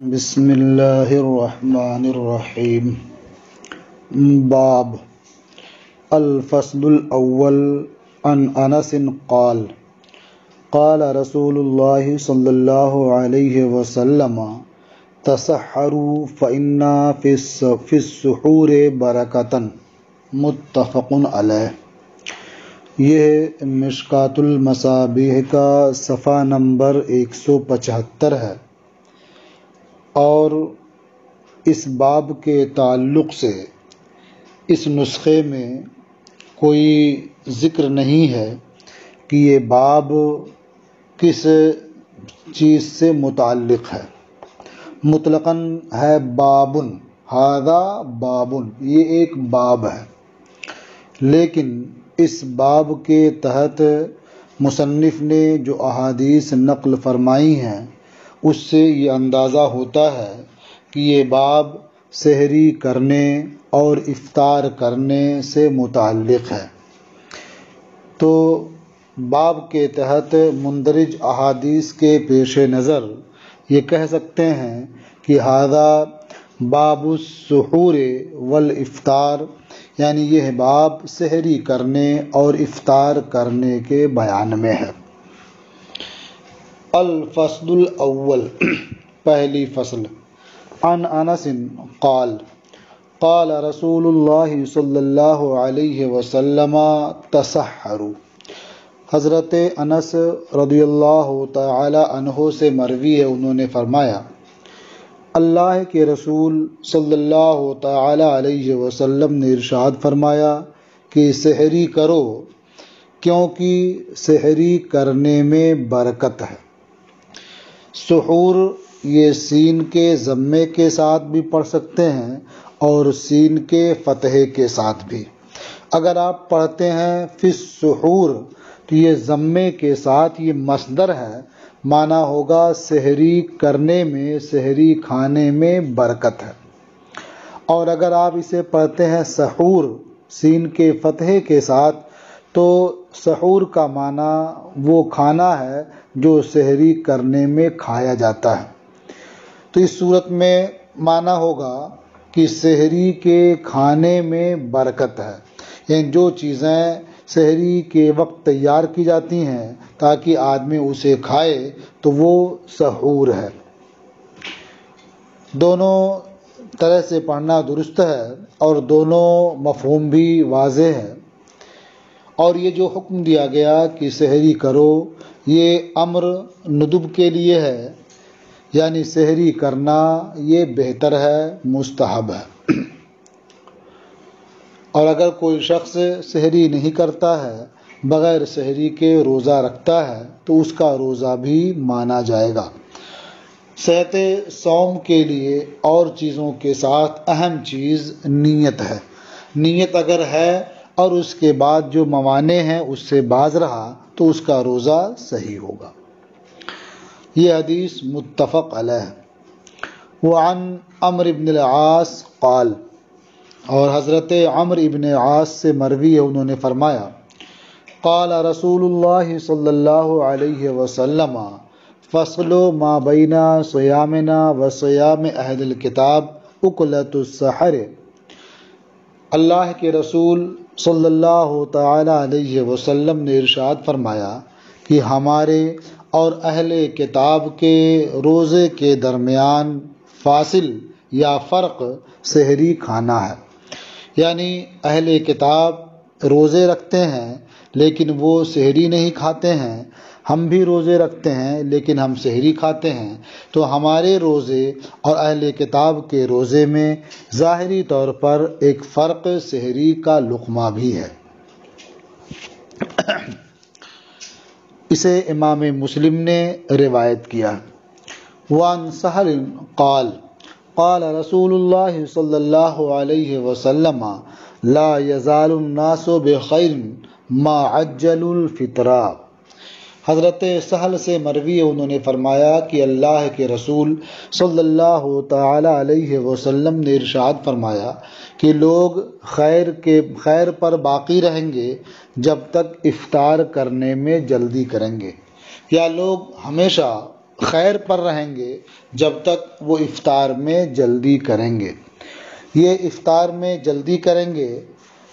بسم اللہ الرحمن الرحیم۔ باب الفصل الاول عن انس قال قال رسول اللہ صلی اللہ علیہ وسلم تسحروا فإن في السحور برکۃ، متفق علیہ۔ یہ مشکوٰۃ المصابیح کا صفحہ نمبر 175 ہے، اور اس باب کے تعلق سے اس نسخے میں کوئی ذکر نہیں ہے کہ یہ باب کس چیز سے متعلق ہے۔ مطلقاً ہے بابن، ھذا بابن، یہ ایک باب ہے، لیکن اس باب کے تحت مصنف نے جو احادیث نقل فرمائی ہیں اس سے یہ اندازہ ہوتا ہے کہ یہ باب سحری کرنے اور افطار کرنے سے متعلق ہے۔ تو باب کے تحت مندرج احادیث کے پیش نظر یہ کہہ سکتے ہیں کہ ھذا باب السحور والافطار، یعنی یہ باب سحری کرنے اور افطار کرنے کے بیان میں ہے۔ الفصل الاول، پہلی فصل۔ عن انس قال قال رسول اللہ صلی اللہ علیہ وسلم تسحروا، حضرت انس رضی اللہ تعالی عنہ سے مروی ہے، انہوں نے فرمایا اللہ کے رسول صلی اللہ تعالی علیہ وسلم نے ارشاد فرمایا کہ سحری کرو، کیونکہ سحری کرنے میں برکت ہے۔ سحور یہ سین کے ضمے کے ساتھ بھی پڑھ سکتے ہیں اور سین کے فتحے کے ساتھ بھی۔ اگر آپ پڑھتے ہیں فی السحور تو یہ ضمے کے ساتھ یہ مصدر ہے، معنی ہوگا سحری کرنے میں، سحری کھانے میں برکت ہے۔ اور اگر آپ اسے پڑھتے ہیں سحور سین کے فتحے کے ساتھ تو سحور کا معنی وہ کھانا ہے جو سحری کرنے میں کھایا جاتا ہے۔ تو اس صورت میں معنی ہوگا کہ سحری کے کھانے میں برکت ہے، یعنی جو چیزیں سحری کے وقت تیار کی جاتی ہیں تاکہ آدمی اسے کھائے تو وہ سحور ہے۔ دونوں طرح سے پڑھنا درست ہے اور دونوں مفہوم بھی واضح ہے۔ اور یہ جو حکم دیا گیا کہ سحری کرو، یہ امر ندب کے لیے ہے، یعنی سحری کرنا یہ بہتر ہے، مستحب ہے۔ اور اگر کوئی شخص سحری نہیں کرتا ہے، بغیر سحری کے روزہ رکھتا ہے تو اس کا روزہ بھی مانا جائے گا۔ صحت صوم کے لیے اور چیزوں کے ساتھ اہم چیز نیت ہے۔ نیت اگر ہے اور اس کے بعد جو موانع ہیں اس سے باز رہا تو اس کا روزہ صحیح ہوگا۔ یہ حدیث متفق علیہ۔ وعن عمرو بن العاص قال، اور حضرت عمرو بن عاص سے مروی ہے، انہوں نے فرمایا قال رسول اللہ صلی اللہ علیہ وسلم فصل ما بین صیامنا و صیام اہل الکتاب اکلۃ السحر، اللہ کے رسول صلی اللہ تعالی علیہ وسلم نے ارشاد فرمایا کہ ہمارے اور اہل کتاب کے روزے کے درمیان فاصل یا فرق سحری کھانا ہے۔ یعنی اہل کتاب روزے رکھتے ہیں لیکن وہ سحری نہیں کھاتے ہیں، ہم بھی روزے رکھتے ہیں لیکن ہم سحری کھاتے ہیں۔ تو ہمارے روزے اور اہل کتاب کے روزے میں ظاہری طور پر ایک فرق سحری کا لقمہ بھی ہے۔ اسے امام مسلم نے روایت کیا۔ وعن سہل قال قال رسول اللہ صلی اللہ علیہ وسلم لا یزال الناس بخیر ما عجلوا الفطر، حضرت سہل سے مروی ہے، انہوں نے فرمایا کہ اللہ کے رسول صلی اللہ تعالی علیہ وسلم نے ارشاد فرمایا کہ لوگ خیر پر باقی رہیں گے جب تک افطار کرنے میں جلدی کریں گے، یا لوگ ہمیشہ خیر پر رہیں گے جب تک وہ افطار میں جلدی کریں گے۔ یہ افطار میں جلدی کریں گے،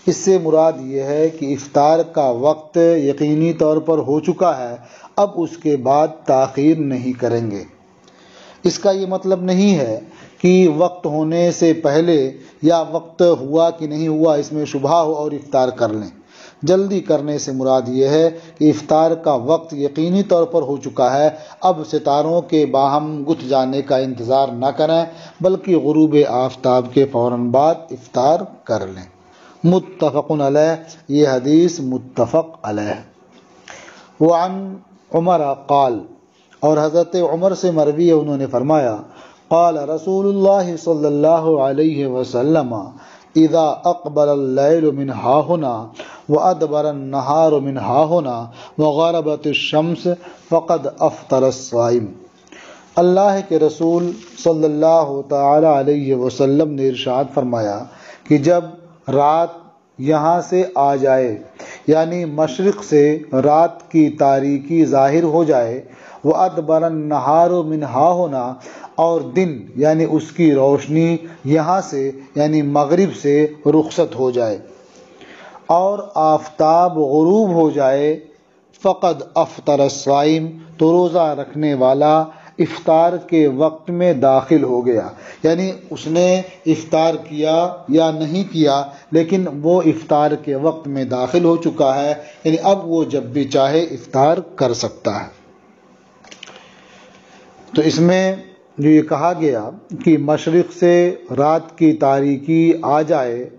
اس سے مراد یہ ہے کہ افطار کا وقت یقینی طور پر ہو چکا ہے، اب اس کے بعد تاخیر نہیں کریں گے۔ اس کا یہ مطلب نہیں ہے کہ وقت ہونے سے پہلے یا وقت ہوا کہ نہیں ہوا اس میں شبہ ہو اور افطار کر لیں۔ جلدی کرنے سے مراد یہ ہے کہ افطار کا وقت یقینی طور پر ہو چکا ہے، اب ستاروں کے باہم گتھ جانے کا انتظار نہ کریں بلکہ غروب آفتاب کے فوراً بعد افطار کر لیں۔ متفق علیہ، یہ حدیث متفق علیہ۔ وعن عمر قال، اور حضرت عمر سے مروی ہے، انہوں نے فرمایا قال رسول اللہ صلی اللہ علیہ وسلم اذا اقبل اللیل من ہاہنا وادبر النہار من ہاہنا وغربت الشمس فقد افطر الصائم۔ اللہ کے رسول صلی اللہ تعالی علیہ وسلم نے ارشاد فرمایا کہ جب رات یہاں سے آ جائے، یعنی مشرق سے رات کی تاریکی ظاہر ہو جائے، وَأَدْبَرَ النَّهَارُ مِنْ هَاهُنَا، اور دن یعنی اس کی روشنی یہاں سے یعنی مغرب سے رخصت ہو جائے اور آفتاب غروب ہو جائے، فقد افطر الصائم، تو روزہ رکھنے والا افطار کے وقت میں داخل ہو گیا، یعنی اس نے افطار کیا یا نہیں کیا لیکن وہ افطار کے وقت میں داخل ہو چکا ہے، یعنی اب وہ جب بھی چاہے افطار کر سکتا ہے۔ تو اس میں جو یہ کہا گیا کہ مشرق سے رات کی تاریکی آ جائے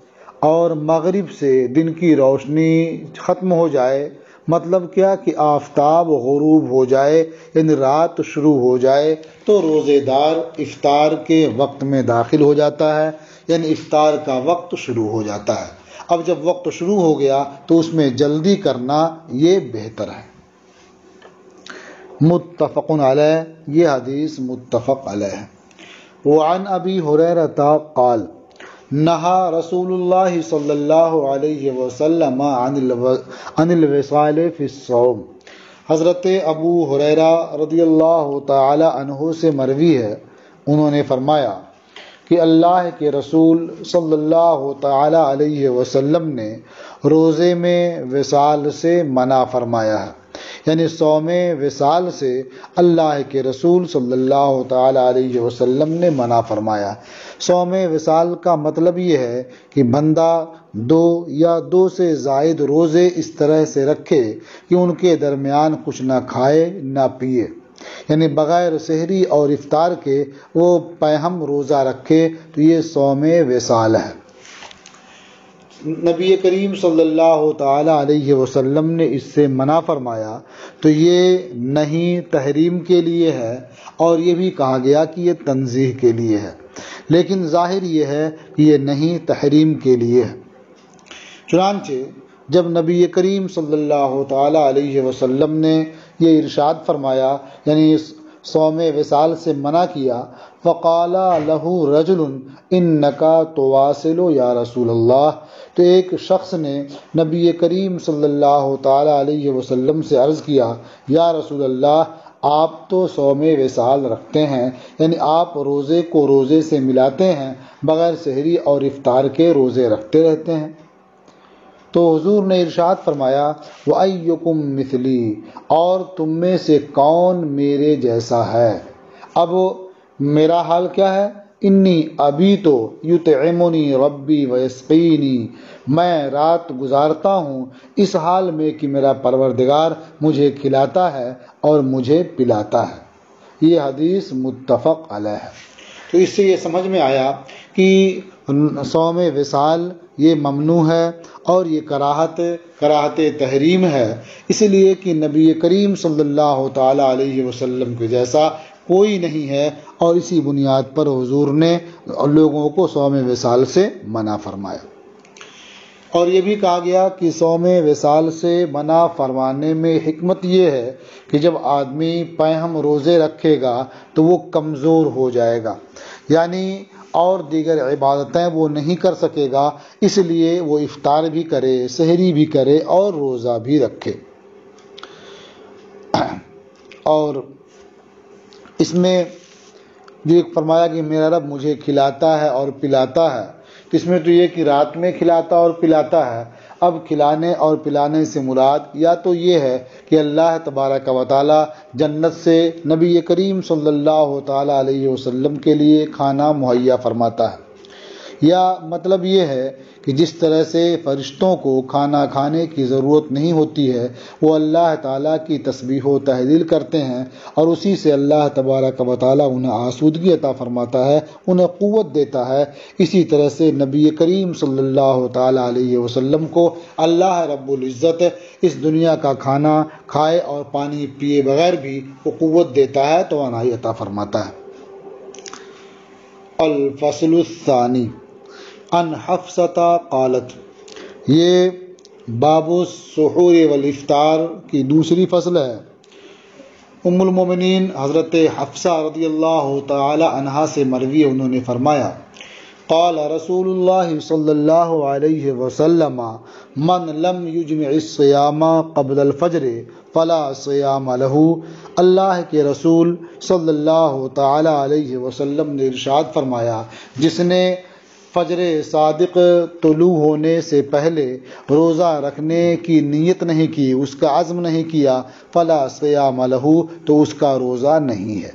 اور مغرب سے دن کی روشنی ختم ہو جائے، مطلب کیا کہ آفتاب غروب ہو جائے یعنی رات شروع ہو جائے تو روزے دار افطار کے وقت میں داخل ہو جاتا ہے، یعنی افطار کا وقت شروع ہو جاتا ہے۔ اب جب وقت شروع ہو گیا تو اس میں جلدی کرنا یہ بہتر ہے۔ متفق علیہ، یہ حدیث متفق علیہ ہے۔ وعن ابی ہریرہ قال نہا رسول اللہ صلی اللہ علیہ وسلم عن الوصال فی الصوم۔ حضرت ابو ہریرہ رضی اللہ تعالی عنہ سے مروی ہے، انہوں نے فرمایا کہ اللہ کے رسول صلی اللہ تعالی علیہ وسلم نے روزے میں وصال سے منع فرمایا ہے، یعنی صوم وصال سے اللہ کے رسول صلی اللہ تعالی علیہ وسلم نے منع فرمایا۔ صوم وصال کا مطلب یہ ہے کہ بندہ 2 یا 2 سے زائد روزے اس طرح سے رکھے کہ ان کے درمیان کچھ نہ کھائے نہ پیے، یعنی بغیر سحری اور افطار کے وہ پیہم روزہ رکھے، تو یہ صوم وصال ہے۔ نبی کریم صلی اللہ تعالی علیہ وسلم نے اس سے منع فرمایا تو یہ نہیں تحریم کے لیے ہے، اور یہ بھی کہا گیا کہ یہ تنزیہ کے لیے ہے، لیکن ظاہر یہ ہے کہ یہ نہیں تحریم کے لیے ہے۔ چنانچہ جب نبی کریم صلی اللہ تعالی علیہ وسلم نے یہ ارشاد فرمایا، یعنی صوم وصال سے منع کیا، فقال له رجل انك تواصل یا رسول اللہ، تو ایک شخص نے نبی کریم صلی اللہ تعالی علیہ وسلم سے عرض کیا، یا رسول اللہ، آپ تو صوم وصال رکھتے ہیں، یعنی آپ روزے کو روزے سے ملاتے ہیں، بغیر سحری اور افطار کے روزے رکھتے رہتے ہیں۔ تو حضور نے ارشاد فرمایا، وَأَيُّكُمْ مِثْلِي، اور تم میں سے کون میرے جیسا ہے؟ اب میرا حال کیا ہے؟ انی ابیت یطعمنی ربی ویسقینی، میں رات گزارتا ہوں اس حال میں کہ میرا پروردگار مجھے کھلاتا ہے اور مجھے پلاتا ہے۔ یہ حدیث متفق علیہ ہے۔ تو اس سے یہ سمجھ میں آیا کہ صوم وصال یہ ممنوع ہے اور یہ کراہت تحریم ہے، اس لیے کہ نبی کریم صلی اللہ تعالی علیہ وسلم کے جیسا کوئی نہیں ہے، اور اسی بنیاد پر حضور نے لوگوں کو صوم وصال سے منع فرمایا۔ اور یہ بھی کہا گیا کہ صوم وصال سے منع فرمانے میں حکمت یہ ہے کہ جب آدمی پیہم روزے رکھے گا تو وہ کمزور ہو جائے گا، یعنی اور دیگر عبادتیں وہ نہیں کر سکے گا، اس لیے وہ افطار بھی کرے، سحری بھی کرے اور روزہ بھی رکھے۔ اور اس میں جو ایک فرمایا کہ میرا رب مجھے کھلاتا ہے اور پلاتا ہے، تو اس میں تو یہ کہ رات میں کھلاتا اور پلاتا ہے۔ اب کھلانے اور پلانے سے مراد یا تو یہ ہے کہ اللہ تبارک و تعالی جنت سے نبی کریم صلی اللہ تعالی علیہ وسلم کے لیے کھانا مہیا فرماتا ہے، یا مطلب یہ ہے کہ جس طرح سے فرشتوں کو کھانا کھانے کی ضرورت نہیں ہوتی ہے، وہ اللہ تعالیٰ کی تسبیح و تحلیل کرتے ہیں اور اسی سے اللہ تبارک و تعالیٰ انہیں آسودگی عطا فرماتا ہے، انہیں قوت دیتا ہے۔ اسی طرح سے نبی کریم صلی اللہ تعالیٰ علیہ وسلم کو اللہ رب العزت اس دنیا کا کھانا کھائے اور پانی پیے بغیر بھی وہ قوت دیتا ہے، توانائی عطا فرماتا ہے۔ الفصل الثانی ان حفصہ قالت، یہ باب السحور والافطار کی دوسری فصل ہے۔ ام المومنین حضرت حفصہ رضی اللہ تعالی عنہا سے مروی، انہوں نے فرمایا قال رسول اللہ صلی اللہ علیہ وسلم من لم یجمع الصیام قبل الفجر فلا صیام له۔ اللہ کے رسول صلی اللہ تعالی علیہ وسلم نے ارشاد فرمایا، جس نے فجر صادق طلوع ہونے سے پہلے روزہ رکھنے کی نیت نہیں کی، اس کا عزم نہیں کیا، فلا صیام له، تو اس کا روزہ نہیں ہے۔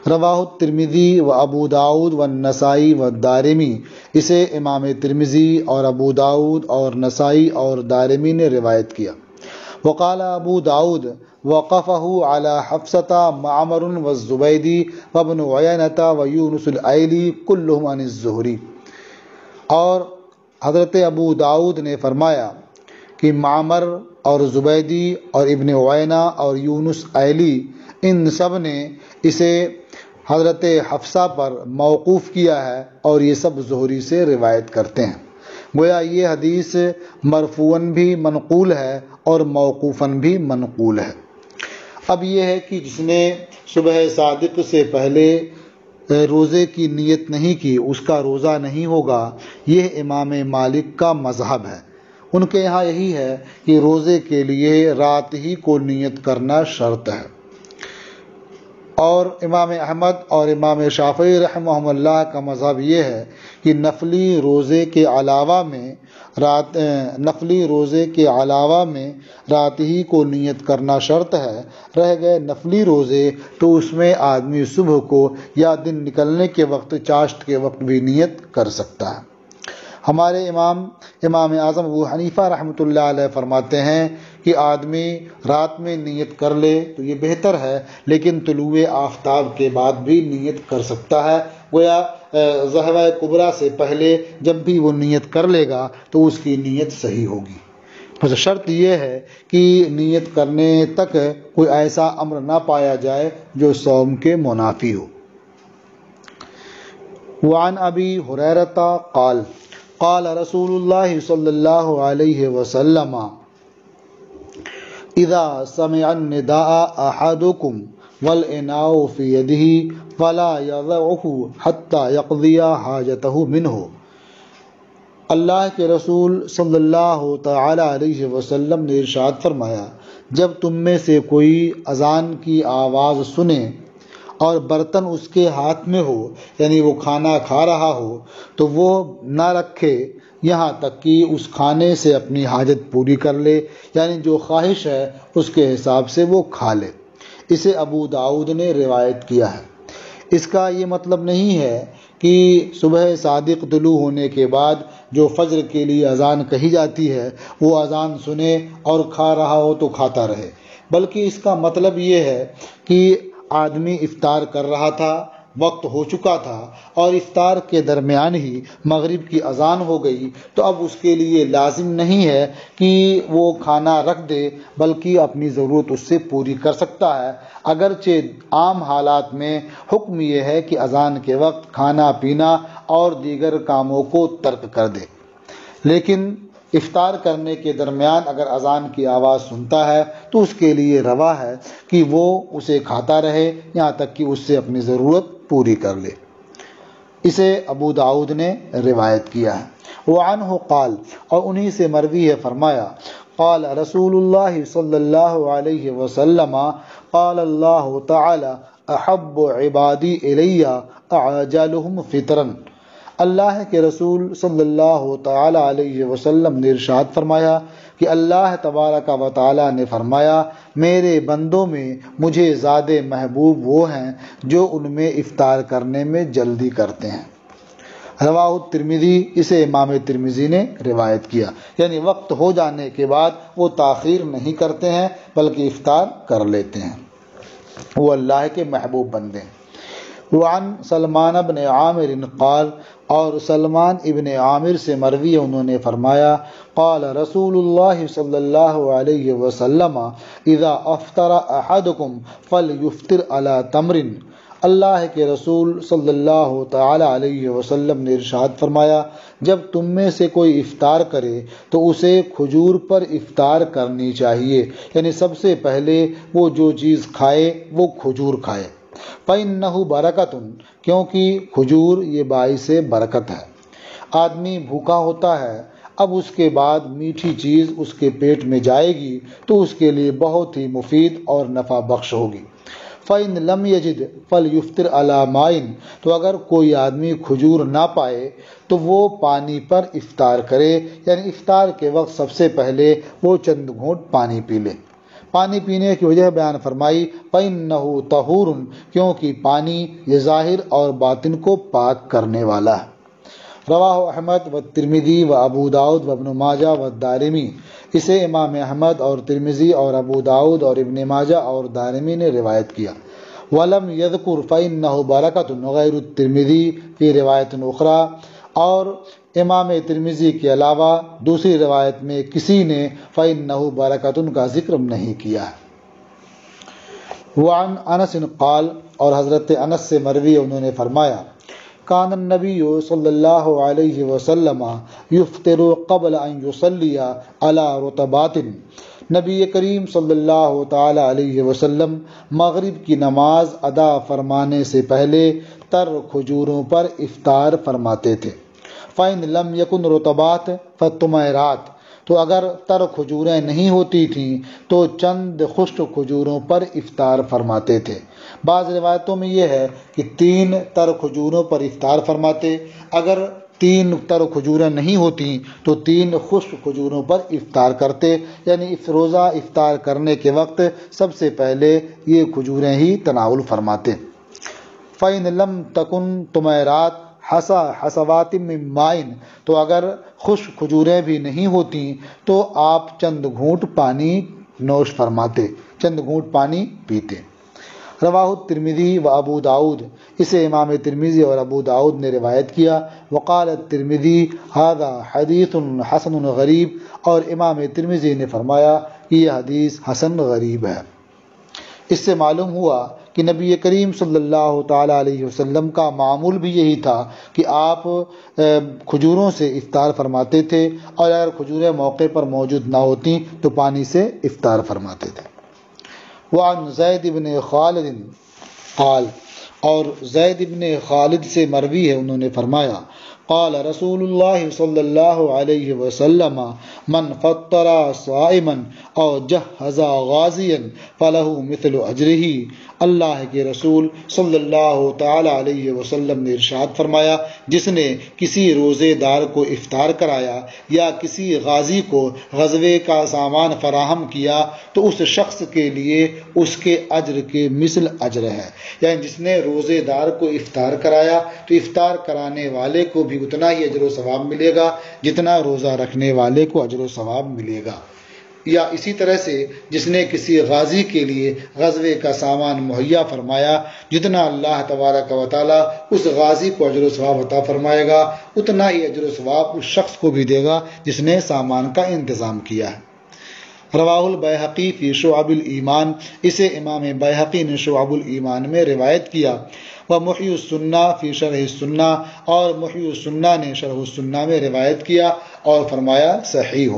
رواہ الترمذی و ابو داود و نسائی و دارمی، اسے امام ترمذی اور ابو داود اور نسائی اور دارمی نے روایت کیا۔ وقال ابو داود وقفہ علی حفصہ معمر والزبیدی وابن عینۃ ویونس الایلی کلہم عن الزہری، اور حضرت ابو داود نے فرمایا کہ معمر اور زبیدی اور ابن عینہ اور یونس ایلی، ان سب نے اسے حضرت حفصہ پر موقوف کیا ہے اور یہ سب زہری سے روایت کرتے ہیں۔ گویا یہ حدیث مرفوعاً بھی منقول ہے اور موقوفاً بھی منقول ہے۔ اب یہ ہے کہ جس نے صبح صادق سے پہلے روزے کی نیت نہیں کی، اس کا روزہ نہیں ہوگا۔ یہ امام مالک کا مذہب ہے۔ ان کے یہاں یہی ہے کہ روزے کے لیے رات ہی کو نیت کرنا شرط ہے، اور امام احمد اور امام شافعی رحمہم اللہ کا مذہب یہ ہے کہ نفلی روزے کے علاوہ میں رات ہی کو نیت کرنا شرط ہے۔ رہ گئے نفلی روزے تو اس میں آدمی صبح کو یا دن نکلنے کے وقت، چاشت کے وقت بھی نیت کر سکتا ہے۔ ہمارے امام اعظم ابو حنیفہ رحمۃ اللہ علیہ فرماتے ہیں کہ آدمی رات میں نیت کر لے تو یہ بہتر ہے، لیکن طلوع آفتاب کے بعد بھی نیت کر سکتا ہے۔ گویا ظہر کبریٰ سے پہلے جب بھی وہ نیت کر لے گا تو اس کی نیت صحیح ہوگی۔ بس شرط یہ ہے کہ نیت کرنے تک کوئی ایسا امر نہ پایا جائے جو صوم کے منافی ہو۔ وعن ابی ہریرہ قال قال رسول اللہ صلی اللہ علیہ وسلم اذا سمع النداء احدکم والاناء فی یدہ فلا یضعه حتی یقضی حاجتہ منہ۔ اللہ کے رسول صلی اللہ تعالی علیہ وسلم نے ارشاد فرمایا، جب تم میں سے کوئی اذان کی آواز سنے اور برتن اس کے ہاتھ میں ہو، یعنی وہ کھانا کھا رہا ہو، تو وہ نہ رکھے یہاں تک کہ اس کھانے سے اپنی حاجت پوری کر لے، یعنی جو خواہش ہے اس کے حساب سے وہ کھا لے۔ اسے ابو داؤد نے روایت کیا ہے۔ اس کا یہ مطلب نہیں ہے کہ صبح صادق طلوع ہونے کے بعد جو فجر کے لیے اذان کہی جاتی ہے وہ اذان سنے اور کھا رہا ہو تو کھاتا رہے، بلکہ اس کا مطلب یہ ہے کہ آدمی افطار کر رہا تھا، وقت ہو چکا تھا اور افطار کے درمیان ہی مغرب کی اذان ہو گئی، تو اب اس کے لیے لازم نہیں ہے کہ وہ کھانا رکھ دے، بلکہ اپنی ضرورت اس سے پوری کر سکتا ہے۔ اگرچہ عام حالات میں حکم یہ ہے کہ اذان کے وقت کھانا پینا اور دیگر کاموں کو ترک کر دے، لیکن افطار کرنے کے درمیان اگر اذان کی آواز سنتا ہے تو اس کے لیے روا ہے کہ وہ اسے کھاتا رہے یہاں تک کہ اس سے اپنی ضرورت پوری کر لے۔ اسے ابو داؤد نے روایت کیا ہے۔ وعنہ قال، اور انہی سے مروی ہے، فرمایا قال رسول اللہ صلی اللہ علیہ وسلم قال اللہ تعالی احب عبادی الی اعجلهم فطرا۔ اللہ کے رسول صلی اللہ تعالی علیہ وسلم نے ارشاد فرمایا کہ اللہ تبارک و تعالی نے فرمایا میرے بندوں میں مجھے زیادہ محبوب وہ ہیں جو ان میں افطار کرنے میں جلدی کرتے ہیں۔ رواہ الترمذی، اسے امام ترمذی نے روایت کیا، یعنی وقت ہو جانے کے بعد وہ تاخیر نہیں کرتے ہیں بلکہ افطار کر لیتے ہیں، وہ اللہ کے محبوب بندے ہیں۔ وعن سلمان بن عامر قال، اور سلمان ابن عامر سے مروی انہوں نے فرمایا قال رسول اللہ صلی اللہ علیہ وسلم اذا افطر احدکم فلیفطر علی تمر۔ اللہ کے رسول صلی اللہ تعالی علیہ وسلم نے ارشاد فرمایا جب تم میں سے کوئی افطار کرے تو اسے کھجور پر افطار کرنی چاہیے، یعنی سب سے پہلے وہ جو چیز کھائے وہ کھجور کھائے۔ فَإِنَّهُ بَرَكَةٌ، کیونکہ کھجور یہ باعث برکت ہے۔ آدمی بھوکا ہوتا ہے، اب اس کے بعد میٹھی چیز اس کے پیٹ میں جائے گی تو اس کے لیے بہت ہی مفید اور نفع بخش ہوگی۔ فَإِن لَمْ يَجِدْ فَلْيُفْطِرْ عَلَى مَاءٍ، تو اگر کوئی آدمی کھجور نہ پائے تو وہ پانی پر افطار کرے، یعنی افطار کے وقت سب سے پہلے وہ چند گھونٹ پانی پی لے۔ پانی پینے کی وجہ بیان فرمائی فَإِنَّهُ طَهُورٌ، کیونکہ پانی یہ ظاہر اور باطن کو پاک کرنے والا ہے۔ رواہ احمد و ترمذی و ابو داؤد و ابن ماجہ و دارمی، اسے امام احمد اور ترمذی اور ابو داؤد اور ابن ماجہ اور دارمی نے روایت کیا۔ وَلَمْ يَذْكُرْ فَإِنَّهُ بَرَكَةٌ غَيْرُ التِّرْمِذِي فِي رِوَایَةٍ أُخْرَى، اور امام ترمذی کے علاوہ دوسری روایت میں کسی نے فَإِنَّهُ بَرَكَةٌ کا ذکر نہیں کیا ہے۔ وعن انس قال، اور حضرت انس سے مروی انہوں نے فرمایا کان النبی صلی اللہ علیہ وسلم یفطر قبل ان یصلی علی رطبات، نبی کریم صلی اللہ تعالی علیہ وسلم مغرب کی نماز ادا فرمانے سے پہلے تر کھجوروں پر افطار فرماتے تھے۔ فَإِن لَمْ يَكُنْ رُطَبَاتٌ فَالتُّمَيْرَاتُ، تو اگر تر کھجوریں نہیں ہوتی تھیں تو چند خشک کھجوروں پر افطار فرماتے تھے۔ بعض روایتوں میں یہ ہے کہ 3 تر کھجوروں پر افطار فرماتے، اگر 3 تر کھجوریں نہیں ہوتی تو 3 خشک کھجوروں پر افطار کرتے، یعنی اس روزہ افطار کرنے کے وقت سب سے پہلے یہ کھجوریں ہی تناول فرماتے۔ فَإِن لَمْ تَكُنْ تُمَيْرَاتٌ حسوات من مائن، تو اگر خشک کھجوریں بھی نہیں ہوتی تو آپ چند گھونٹ پانی نوش فرماتے، چند گھونٹ پانی پیتے۔ رواہ الترمذی و ابو داؤد، اسے امام ترمذی اور ابو داؤد نے روایت کیا۔ وقال الترمذی ھذا حدیث حسن غریب، اور امام ترمذی نے فرمایا یہ حدیث حسن غریب ہے۔ اس سے معلوم ہوا کہ نبی کریم صلی اللہ تعالی علیہ وسلم کا معمول بھی یہی تھا کہ آپ کھجوروں سے افطار فرماتے تھے، اور اگر کھجوریں موقع پر موجود نہ ہوتی تو پانی سے افطار فرماتے تھے۔ وعن زید بن خالد قال، اور زید بن خالد سے مروی ہے انہوں نے فرمایا قال رسول اللہ صلی اللہ علیہ وسلم من فطر صائما او جہز غازیا فلہ مثل اجرہ، اللہ کے رسول صلی اللہ تعالی علیہ وسلم نے ارشاد فرمایا جس نے کسی روزے دار کو افطار کرایا یا کسی غازی کو غزوے کا سامان فراہم کیا تو اس شخص کے لیے اس کے اجر کے مثل اجر ہے، یعنی جس نے روزے دار کو افطار کرایا تو افطار کرانے والے کو بھی اتنا ہی اجر و ثواب ملے گا جتنا روزہ رکھنے والے کو اجر و ثواب ملے گا۔ یا اسی طرح سے جس نے کسی غازی کے لیے غزوے کا سامان مہیا فرمایا، جتنا اللہ تبارک و تعالی اس غازی کو اجر و ثواب عطا فرمائے گا اتنا ہی اجر و ثواب اس شخص کو بھی دے گا جس نے سامان کا انتظام کیا ہے۔ رواہ البیہقی فی شعب الایمان، اسے امام بیہقی نے شعب الایمان میں روایت کیا۔ ومحی السنہ فی شرح السنہ، اور محی السنہ نے شرح السنہ میں روایت کیا اور فرمایا صحیح،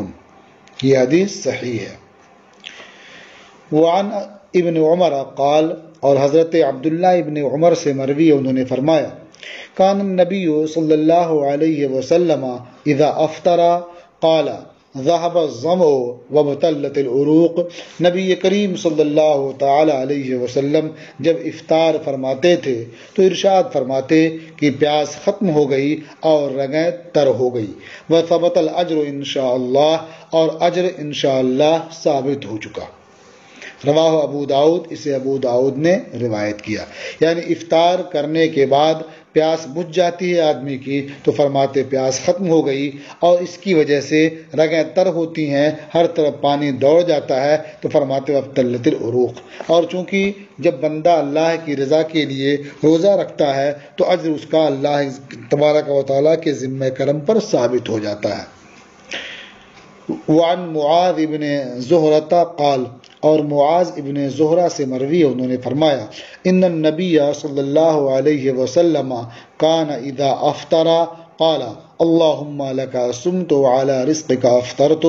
یہ حدیث صحیح ہے۔ وعن ابن عمر قال، اور حضرت عبداللہ ابن عمر سے مروی انہوں نے فرمایا کان النبی صلی اللہ علیہ وسلم اذا افطر قال ذهب الظمأ وابتلت العروق۔ نبی کریم صلی اللہ تعالی علیہ وسلم جب افطار فرماتے تھے تو ارشاد فرماتے کہ پیاس ختم ہو گئی اور رگیں تر ہو گئی، وثبت الاجر انشاءاللہ، اور اجر انشاءاللہ ثابت ہو چکا۔ رواہ ابو داؤد، اسے ابو داؤد نے روایت کیا۔ یعنی افطار کرنے کے بعد پیاس بجھ جاتی ہے آدمی کی تو فرماتے پیاس ختم ہو گئی، اور اس کی وجہ سے رگیں تر ہوتی ہیں، ہر طرف پانی دوڑ جاتا ہے، تو فرماتے وابتلت العروق۔ اور چونکہ جب بندہ اللہ کی رضا کے لیے روزہ رکھتا ہے تو اجر اس کا اللہ تبارک و تعالیٰ کے ذمہ کرم پر ثابت ہو جاتا ہے۔ وعن معاذ ابن زہرہ قال، اور معاذ ابن زہرہ سے مروی انہوں نے فرمایا، ان النبی صلی اللہ علیہ وسلم کان اذا افطر قال اللہم لک صمت وعلی رزقک افطرت۔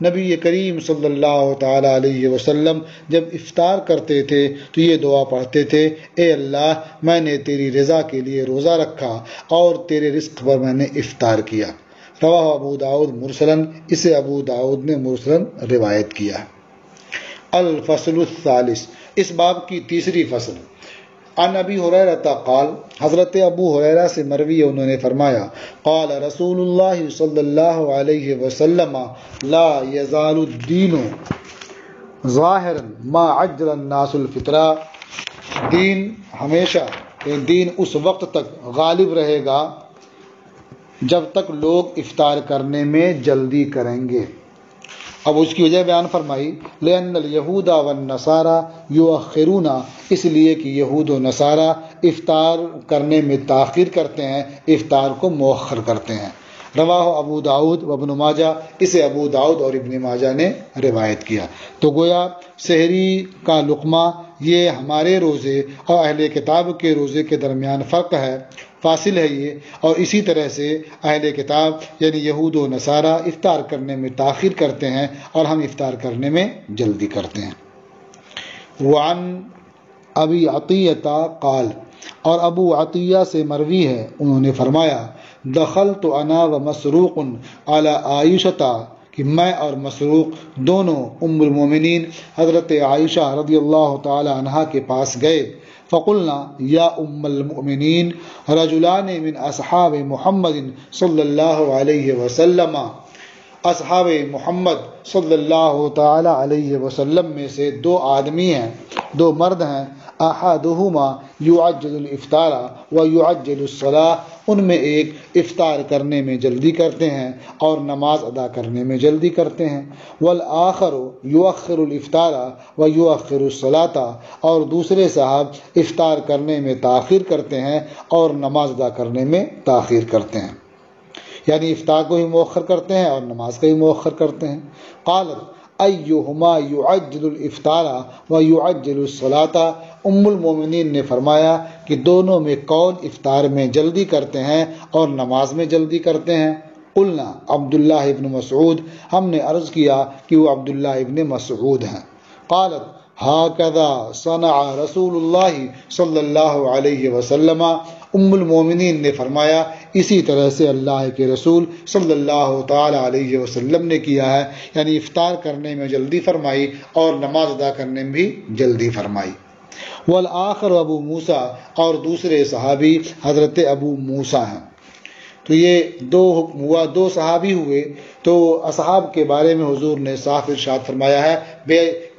نبی کریم صلی اللہ تعالی علیہ وسلم جب افطار کرتے تھے تو یہ دعا پڑھتے تھے، اے اللہ میں نے تیری رضا کے لیے روزہ رکھا اور تیرے رزق پر میں نے افطار کیا۔ رواہ ابو داؤد مرسلن، اسے ابو داؤد نے مرسلن روایت کیا۔ الفصل الثالث، اس باب کی تیسری فصل۔ عن ابی ہریرہ قال، حضرت ابو ہریرہ سے مروی انہوں نے فرمایا، قال رسول اللہ صلی اللہ علیہ وسلم لا یزال الدین ظاہرا ما عجل الناس الفطرہ۔ دین ہمیشہ، دین اس وقت تک غالب رہے گا جب تک لوگ افطار کرنے میں جلدی کریں گے۔ اب اس کی وجہ بیان فرمائی، لأن اليہود والنصارى یؤخرون، اس لیے کہ یہود و نصارہ افطار کرنے میں تاخیر کرتے ہیں، افطار کو مؤخر کرتے ہیں۔ رواہ ابو داؤد و ابن ماجہ، اسے ابو داؤد اور ابن ماجہ نے روایت کیا۔ تو گویا سحری کا لقمہ یہ ہمارے روزے اور اہل کتاب کے روزے کے درمیان فرق ہے، فاصل ہے یہ، اور اسی طرح سے اہل کتاب یعنی یہود و نصارہ افطار کرنے میں تاخیر کرتے ہیں اور ہم افطار کرنے میں جلدی کرتے ہیں۔ وعن ابی عطیہ قال، اور ابو عطیہ سے مروی ہے انہوں نے فرمایا، دخلت انا و مسروق علی عائشہ، کہ میں اور مسروق دونوں ام المومنین حضرت عائشہ رضی اللہ تعالی عنہا کے پاس گئے، فقلنا یا ام المؤمنین رجلان من اصحاب محمد صلی اللہ علیہ وسلم، اصحاب محمد صلی اللہ تعالی علیہ وسلم میں سے دو آدمی ہیں، دو مرد ہیں، احدہما یعجل الافطار و یعجل الصلاۃ، ان میں ایک افطار کرنے میں جلدی کرتے ہیں اور نماز ادا کرنے میں جلدی کرتے ہیں، والآخر یؤخر الافطار و یؤخر الصلاۃ، اور دوسرے صاحب افطار کرنے میں تاخیر کرتے ہیں اور نماز ادا کرنے میں تاخیر کرتے ہیں، یعنی افطار کو ہی مؤخر کرتے ہیں اور نماز کو ہی مؤخر کرتے ہیں۔ قالت ایہما یعجل الافطار و یعجل الصلاۃ، ام المومنین نے فرمایا کہ دونوں میں کون افطار میں جلدی کرتے ہیں اور نماز میں جلدی کرتے ہیں؟ قلنا عبداللہ ابن مسعود، ہم نے عرض کیا کہ وہ عبداللہ ابن مسعود ہیں۔ قالت ہاکذا صنع رسول اللہ صلی اللہ علیہ وسلم، ام المومنین نے فرمایا اسی طرح سے اللہ کے رسول صلی اللہ تعالی علیہ وسلم نے کیا ہے، یعنی افطار کرنے میں جلدی فرمائی اور نماز ادا کرنے میں بھی جلدی فرمائی۔ والآخر ابو موسیٰ، اور دوسرے صحابی حضرت ابو موسیٰ ہیں۔ تو یہ دو صحابی ہوئے، تو اصحاب کے بارے میں حضور نے صاف ارشاد فرمایا ہے،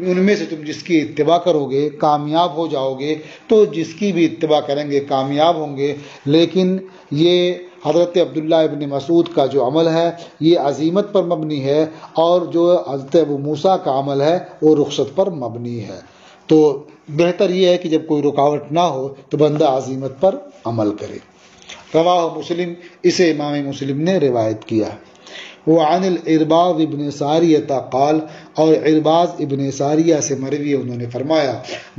ان میں سے تم جس کی اتباع کرو گے کامیاب ہو جاؤ گے، تو جس کی بھی اتباع کریں گے کامیاب ہوں گے۔ لیکن یہ حضرت عبداللہ ابن مسعود کا جو عمل ہے یہ عزیمت پر مبنی ہے، اور جو حضرت ابو موسیٰ کا عمل ہے وہ رخصت پر مبنی ہے۔ تو بہتر یہ ہے کہ جب کوئی رکاوٹ نہ ہو تو بندہ عزیمت پر عمل کرے۔ رواہ مسلم، اسے امام مسلم نے روایت کیا۔ وعن العرباض ابن ساریہ قال، اور عرباض ابن ساریہ سے مروی انہوں نے فرمایا،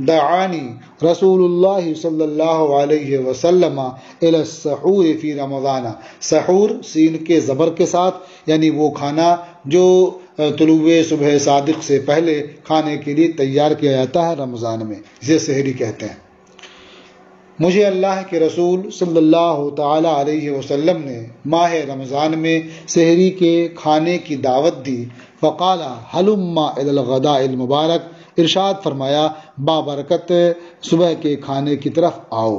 دعانی رسول اللہ صلی اللہ علیہ وسلم الی السحور فی رمضان، سحور سین کے زبر کے ساتھ، یعنی وہ کھانا جو طلوع صبح صادق سے پہلے کھانے کے لیے تیار کیا جاتا ہے رمضان میں، اسے سحری کہتے ہیں۔ مجھے اللہ کے رسول صلی اللہ تعالی علیہ وسلم نے ماہ رمضان میں سحری کے کھانے کی دعوت دی، فقال ہلما الی الغداء المبارک، ارشاد فرمایا بابرکت صبح کے کھانے کی طرف آؤ۔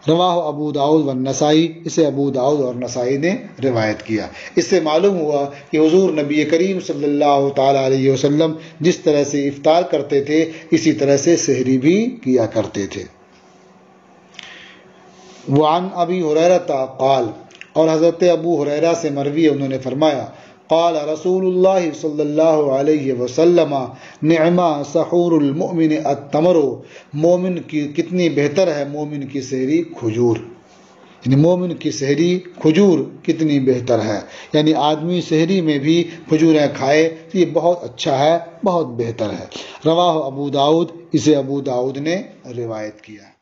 رواہ ابو داؤد والنسائی، اسے ابو داؤد اور نسائی نے روایت کیا۔ اس سے معلوم ہوا کہ حضور نبی کریم صلی اللہ تعالی علیہ وسلم جس طرح سے افطار کرتے تھے اسی طرح سے سحری بھی کیا کرتے تھے۔ وعن ابی ہریرہ قال، اور حضرت ابو ہریرہ سے مروی انہوں نے فرمایا قال رسول اللہ صلی اللہ علیہ وسلم نعم سحور المؤمن التمر، مومن کی کتنی بہتر ہے مومن کی سحری کھجور، یعنی مومن کی سحری کھجور کتنی بہتر ہے، یعنی آدمی سحری میں بھی کھجوریں کھائے تو یہ بہت اچھا ہے، بہت بہتر ہے۔ رواہ ابو داؤد، اسے ابو داؤد نے روایت کیا۔